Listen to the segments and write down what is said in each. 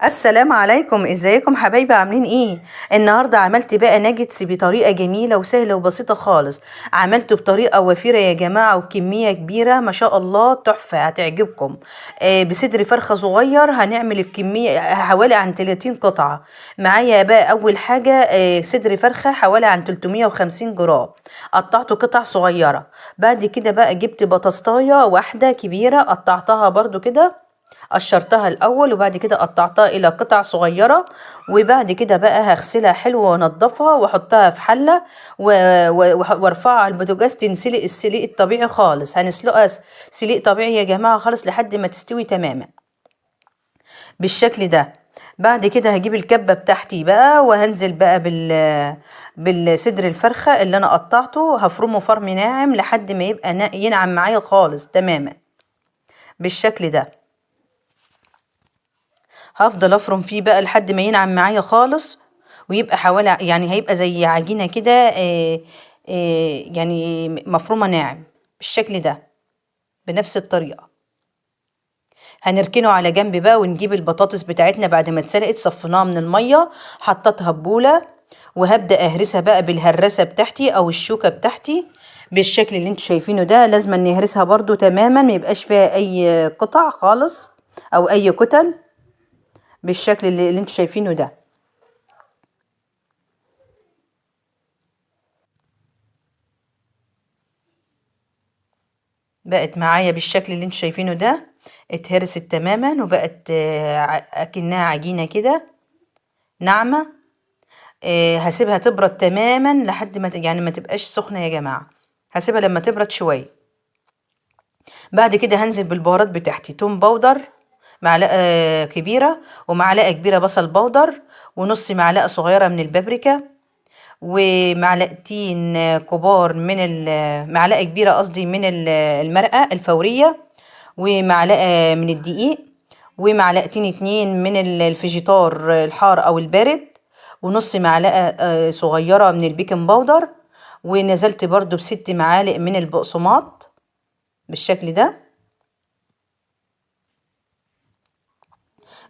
السلام عليكم، ازيكم حبايبي؟ عاملين ايه؟ النهارده عملت بقى ناجتس بطريقه جميله وسهله وبسيطه خالص. عملته بطريقه وفيره يا جماعه وكميه كبيره ما شاء الله، تحفه هتعجبكم. بصدر فرخه صغير هنعمل الكميه حوالي عن 30 قطعه. معايا بقى اول حاجه صدر فرخه حوالي عن 350 جرام، قطعته قطع صغيره. بعد كده بقى جبت بطاطايه واحده كبيره، قطعتها برضو كده، قشرتها الاول وبعد كده قطعتها الى قطع صغيره. وبعد كده بقى هغسلها حلو وانضفها واحطها في حله وارفعها على البوتاجاز تنسلق السليق الطبيعي خالص. هنسلقها سليق طبيعي يا جماعه خالص لحد ما تستوي تماما بالشكل ده. بعد كده هجيب الكبه بتاعتي بقى وهنزل بقى بالصدر الفرخه اللي انا قطعته، هفرمه فرم ناعم لحد ما يبقى ينعم معايا خالص تماما بالشكل ده. هفضل افرم فيه بقى لحد ما ينعم معايا خالص ويبقى حوالي، يعني هيبقى زي عجينة كده، يعني مفرومة ناعم بالشكل ده بنفس الطريقة. هنركنه على جنب بقى ونجيب البطاطس بتاعتنا بعد ما اتسلقت، صفيناها من المية، حطيتها ببولة وهبدأ اهرسها بقى بالهرسة بتاعتي او الشوكة بتاعتي بالشكل اللي انتوا شايفينه ده. لازم نهرسها برضو تماما، ما يبقاش فيها اي قطع خالص او اي كتل بالشكل اللي انتوا شايفينه ده. بقت معايا بالشكل اللي انتوا شايفينه ده، اتهرست تماما وبقت اكنها عجينة كده ناعمة. هسيبها تبرد تماما لحد ما يعني ما تبقاش سخنة يا جماعة، هسيبها لما تبرد شوية. بعد كده هنزل بالبهارات بتاعتي، توم باودر معلقة كبيرة، ومعلقة كبيرة بصل باودر، ونص معلقة صغيرة من البابريكا، ومعلقتين كبار من معلقة كبيرة قصدي من المرقة الفورية، ومعلقة من الدقيق، ومعلقتين اتنين من الفيجيتار الحار او البارد، ونص معلقة صغيرة من البيكنج باودر، ونزلت برضو ب6 معالق من البقسماط بالشكل ده.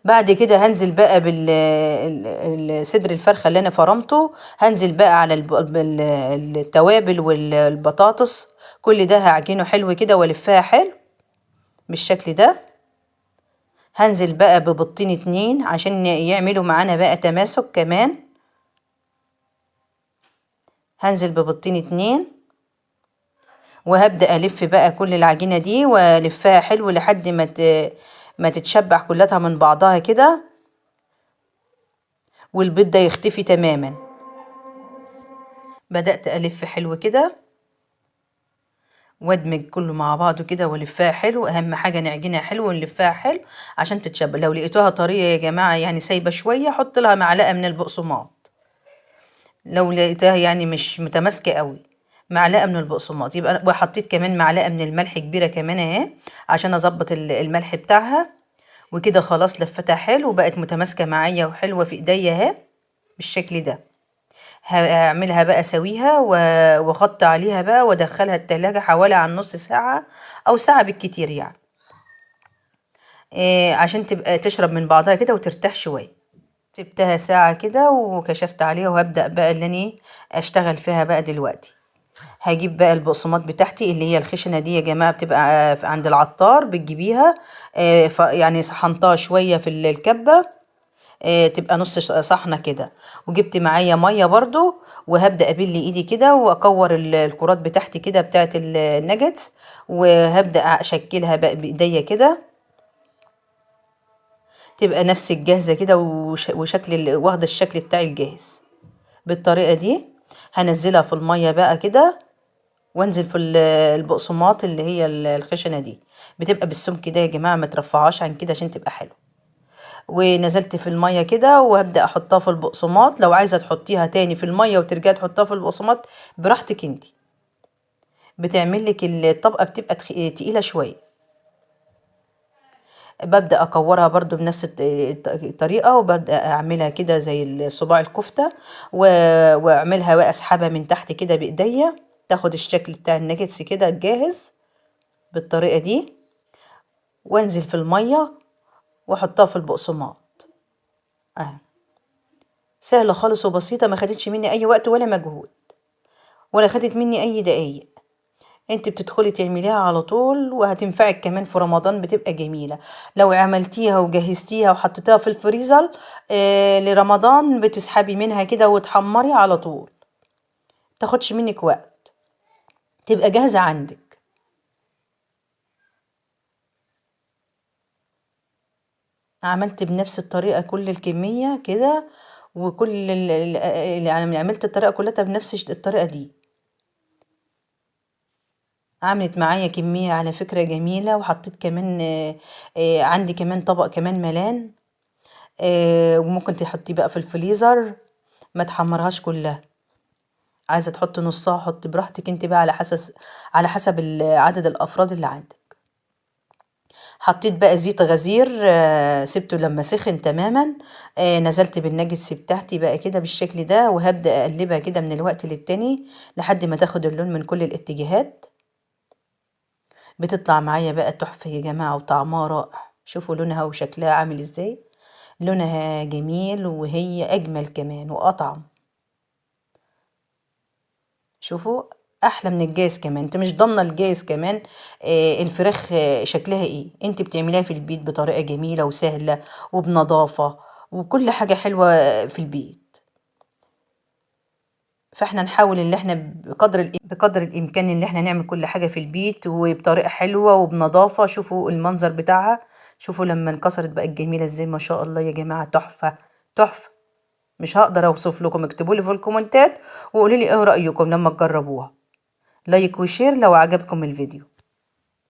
بعد كده هنزل بقى بالصدر الفرخة اللي انا فرمته، هنزل بقى على التوابل والبطاطس، كل ده هعجنه حلو كده والفها حلو بالشكل ده. هنزل بقى ببطين 2 عشان يعملوا معانا بقى تماسك كمان. هنزل ببطين 2 وهبدأ ألف بقى كل العجينة دي والفها حلو لحد ما تتشبع كلها من بعضها كده والبيض ده يختفي تماما. بدأت ألف حلو كده وادمج كله مع بعضه كده والفها حلو. اهم حاجه نعجنها حلو ونلفها حلو عشان تتشبع. لو لقيتوها طريه يا جماعه يعني سايبه شويه، حط لها معلقه من البقسماط. لو لقيتها يعني مش متماسكه قوي، معلقه من البقسماط. يبقى وحطيت كمان معلقه من الملح كبيره كمان اهي عشان اظبط الملح بتاعها. وكده خلاص لفتها حلو وبقت متماسكه معايا وحلوه في ايديا اهي بالشكل ده. هعملها بقى اسويها واغطي عليها بقى وادخلها التلاجة حوالي عن نص ساعة او ساعة بالكتير يعني، عشان تبقى تشرب من بعضها كده وترتاح شوية. سبتها ساعة كده وكشفت عليها وهبدأ بقى اللي انا اشتغل فيها بقى دلوقتي. هجيب بقى البقسماط بتاعتي اللي هي الخشنة دي يا جماعة، بتبقى عند العطار بتجيبيها، يعني صحنتها شوية في الكبة، تبقى نص صحنة كده. وجبت معايا مية برضو وهبدأ ابل ايدي كده واكور الكرات بتاعتي كده بتاعت النجتس، وهبدأ اشكلها بقى بايديا كده تبقى نفس الجاهزة كده وشكل واخدة الشكل بتاعي الجاهز بالطريقة دي. هنزلها في المية بقى كده وانزل في البقسماط اللي هي الخشنة دي، بتبقى بالسمك ده يا جماعة، ما ترفعهاش عن كده عشان تبقى حلو. ونزلت في المية كده وهبدأ احطها في البقسماط. لو عايزة تحطيها تاني في المية وترجعي تحطها في البقسماط براحتك انتي، بتعمل لك الطبقة بتبقى تقيلة شوية. ببدأ اكورها برضو بنفس الطريقة وببدأ اعملها كده زي صباع الكفتة واعملها واسحبها من تحت كده بايديا تاخد الشكل بتاع الناجتس كده الجاهز بالطريقة دي، وانزل في المية واحطها في البقسماط اهي سهلة خالص وبسيطة، ما خدتش مني اي وقت ولا مجهود، ولا خدت مني اي دقايق. انت بتدخلي تعمليها على طول، وهتنفعك كمان في رمضان، بتبقى جميلة. لو عملتيها وجهزتيها وحطيتيها في الفريزر لرمضان، بتسحبي منها كده وتحمري على طول، تاخدش منك وقت، تبقى جاهزة عندك. عملت بنفس الطريقة كل الكمية كده، وكل يعني عملت الطريقة كلها بنفس الطريقة دي. عملت معايا كمية على فكرة جميلة، وحطيت كمان عندي كمان طبق كمان ملان، وممكن تحطيه بقى في الفريزر، ما تحمرهاش كلها. عايزة تحطي نصها حطي براحتك انت بقى، على حسب عدد الافراد اللي عندك. حطيت بقى زيت غزير، سبته لما سخن تماما، نزلت بالناجتس بتاعتي بقى كده بالشكل ده، وهبدأ اقلبها كده من الوقت للتاني لحد ما تاخد اللون من كل الاتجاهات. بتطلع معايا بقى تحفة يا جماعة، وطعمها رائع. شوفوا لونها وشكلها عامل ازاي، لونها جميل، وهي اجمل كمان واطعم. شوفوا، احلى من الجاز كمان، انت مش ضامنه الجاز كمان الفراخ شكلها ايه. انت بتعمليها في البيت بطريقه جميله وسهله وبنظافه، وكل حاجه حلوه في البيت. فاحنا نحاول ان احنا بقدر الامكان ان احنا نعمل كل حاجه في البيت وبطريقه حلوه وبنظافه. شوفوا المنظر بتاعها، شوفوا لما انكسرت بقت جميله ازاي، ما شاء الله يا جماعه، تحفه تحفه. مش هقدر اوصف لكم، اكتبوا لي في الكومنتات وقولوا لي ايه رايكم لما تجربوها. لايك وشير لو عجبكم الفيديو.